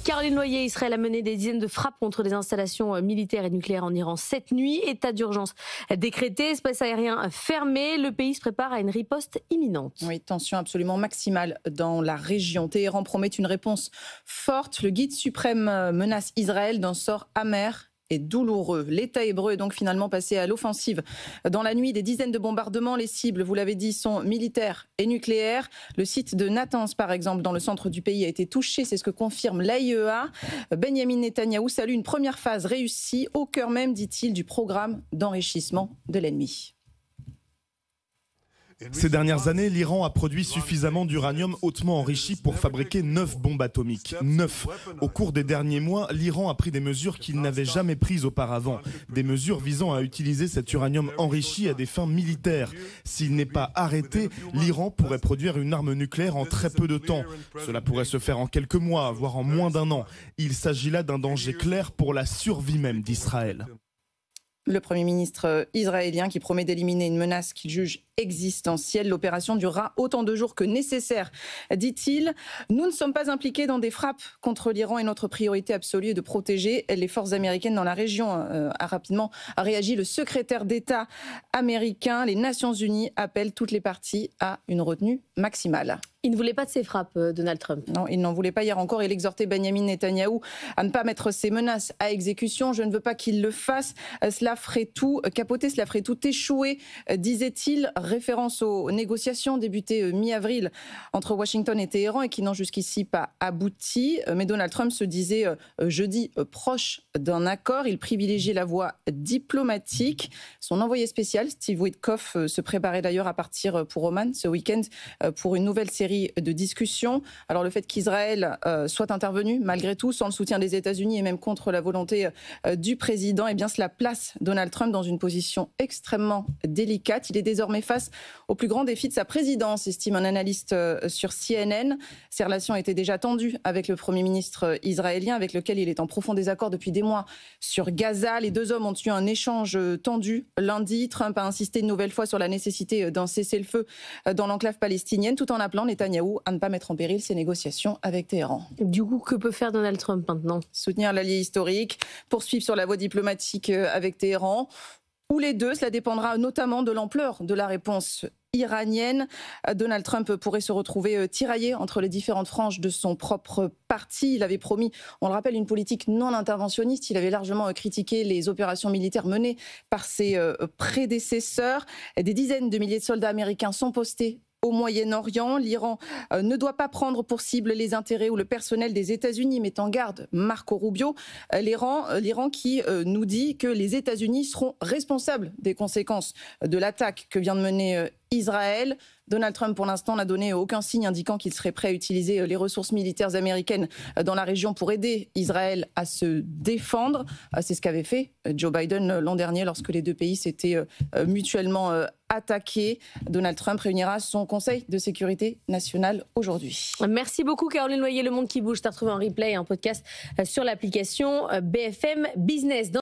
Caroline Noyer, Israël a mené des dizaines de frappes contre des installations militaires et nucléaires en Iran cette nuit. État d'urgence décrété, espace aérien fermé. Le pays se prépare à une riposte imminente. Oui, tension absolument maximale dans la région. Téhéran promet une réponse forte. Le guide suprême menace Israël d'un sort amer et douloureux. L'État hébreu est donc finalement passé à l'offensive. Dans la nuit, des dizaines de bombardements. Les cibles, vous l'avez dit, sont militaires et nucléaires. Le site de Natanz, par exemple, dans le centre du pays, a été touché. C'est ce que confirme l'AIEA. Benjamin Netanyahou salue une première phase réussie au cœur même, dit-il, du programme d'enrichissement de l'ennemi. Ces dernières années, l'Iran a produit suffisamment d'uranium hautement enrichi pour fabriquer 9 bombes atomiques. 9. Au cours des derniers mois, l'Iran a pris des mesures qu'il n'avait jamais prises auparavant. Des mesures visant à utiliser cet uranium enrichi à des fins militaires. S'il n'est pas arrêté, l'Iran pourrait produire une arme nucléaire en très peu de temps. Cela pourrait se faire en quelques mois, voire en moins d'un an. Il s'agit là d'un danger clair pour la survie même d'Israël. Le Premier ministre israélien qui promet d'éliminer une menace qu'il juge existentielle. L'opération durera autant de jours que nécessaire, dit-il. Nous ne sommes pas impliqués dans des frappes contre l'Iran et notre priorité absolue est de protéger les forces américaines dans la région. A rapidement réagi le secrétaire d'État américain. Les Nations Unies appellent toutes les parties à une retenue maximale. Il ne voulait pas de ces frappes, Donald Trump. Non, il n'en voulait pas. Hier encore, il exhortait Benjamin Netanyahou à ne pas mettre ses menaces à exécution. Je ne veux pas qu'il le fasse. Cela ferait tout capoter, cela ferait tout échouer, disait-il. Référence aux négociations débutées mi-avril entre Washington et Téhéran et qui n'ont jusqu'ici pas abouti. Mais Donald Trump se disait jeudi proche d'un accord. Il privilégiait la voie diplomatique. Son envoyé spécial, Steve Witkoff, se préparait d'ailleurs à partir pour Oman ce week-end pour une nouvelle série de discussions. Alors le fait qu'Israël soit intervenu malgré tout sans le soutien des États-Unis et même contre la volonté du président, eh bien cela place Donald Trump dans une position extrêmement délicate. Il est désormais face au plus grand défi de sa présidence, estime un analyste sur CNN. Ses relations étaient déjà tendues avec le Premier ministre israélien, avec lequel il est en profond désaccord depuis des mois sur Gaza. Les deux hommes ont eu un échange tendu lundi. Trump a insisté une nouvelle fois sur la nécessité d'un cessez-le-feu dans l'enclave palestinienne, tout en appelant Netanyahou à ne pas mettre en péril ses négociations avec Téhéran. Du coup, que peut faire Donald Trump maintenant ? Soutenir l'allié historique, poursuivre sur la voie diplomatique avec Téhéran, ou les deux. Cela dépendra notamment de l'ampleur de la réponse iranienne. Donald Trump pourrait se retrouver tiraillé entre les différentes franges de son propre parti. Il avait promis, on le rappelle, une politique non interventionniste. Il avait largement critiqué les opérations militaires menées par ses prédécesseurs. Des dizaines de milliers de soldats américains sont postés au Moyen-Orient. L'Iran ne doit pas prendre pour cible les intérêts ou le personnel des États-Unis, met en garde Marco Rubio. L'Iran qui nous dit que les États-Unis seront responsables des conséquences de l'attaque que vient de mener Israël. Donald Trump, pour l'instant, n'a donné aucun signe indiquant qu'il serait prêt à utiliser les ressources militaires américaines dans la région pour aider Israël à se défendre. C'est ce qu'avait fait Joe Biden l'an dernier lorsque les deux pays s'étaient mutuellement attaqués. Donald Trump réunira son Conseil de sécurité nationale aujourd'hui. Merci beaucoup Caroline Noyer. Le Monde qui bouge, t'as retrouvé en replay, un podcast sur l'application BFM Business.